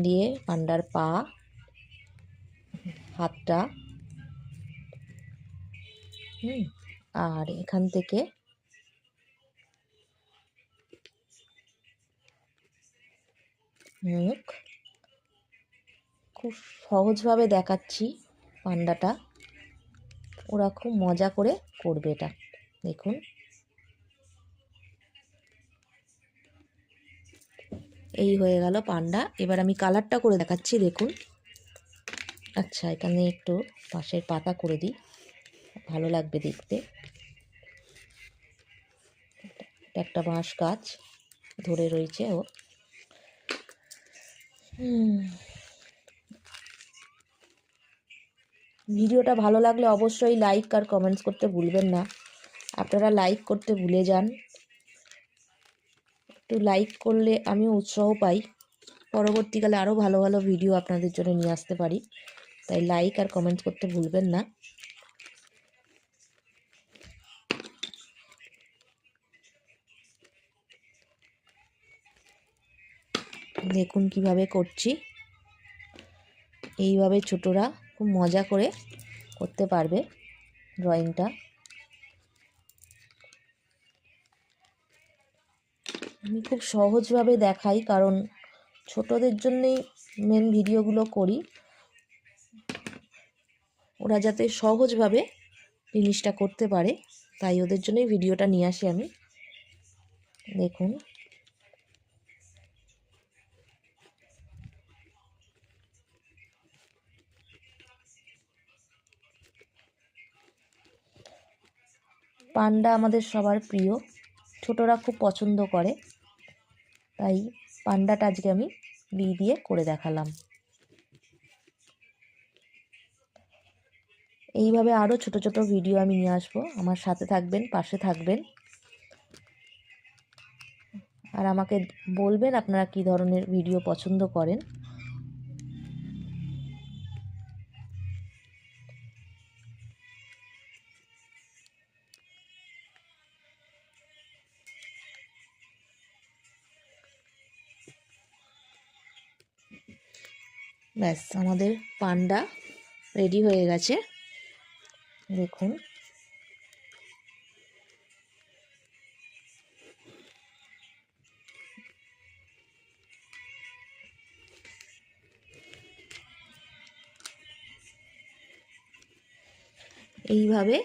দিয়ে পান্ডার পা, হাতটা, আর এখান থেকে মুখ। খুব সহজভাবে দেখাচ্ছি পান্ডাটা, ওরা খুব মজা করে করবে এটা। দেখুন, এই হয়ে গেল পান্ডা। এবার আমি কালারটা করে দেখাচ্ছি, দেখুন। আচ্ছা, এখানে একটু পাশের পাতা করে দিই, ভালো লাগবে দেখতে। একটা বাঁশ গাছ ধরে রয়েছে ও। ভিডিওটা ভালো লাগলে অবশ্যই লাইক আর কমেন্টস করতে ভুলবেন না। আপনারা লাইক করতে ভুলে যান, একটু লাইক করলে আমিও উৎসাহ পাই, পরবর্তীকালে আরও ভালো ভালো ভিডিও আপনাদের জন্য নিয়ে আসতে পারি। তাই লাইক আর কমেন্টস করতে ভুলবেন না। দেখুন কিভাবে করছি, এইভাবে ছোটরা খুব মজা করে করতে পারবে ড্রয়িংটা। আমি খুব সহজভাবে দেখাই, কারণ ছোটদের জন্যেই মেন ভিডিওগুলো করি, ওরা যাতে সহজভাবে জিনিসটা করতে পারে, তাই ওদের জন্যই ভিডিওটা নিয়ে আসি আমি। দেখুন, পান্ডা আমাদের সবার প্রিয়, ছোটরা খুব পছন্দ করে, তাই পান্ডাটা আজকে আমি দিয়ে করে দেখালাম। এইভাবে আরও ছোট ছোট ভিডিও আমি নিয়ে আসবো। আমার সাথে থাকবেন, পাশে থাকবেন, আর আমাকে বলবেন আপনারা কী ধরনের ভিডিও পছন্দ করেন। ব্যাস, আমাদের পান্ডা রেডি হয়ে গেছে। দেখুন, এইভাবে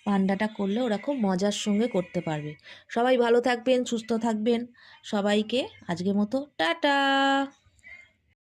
পান্ডাটা করলে ওরা খুব মজার সঙ্গে করতে পারবে। সবাই ভালো থাকবেন, সুস্থ থাকবেন। সবাইকে আজকের মতো টাটা।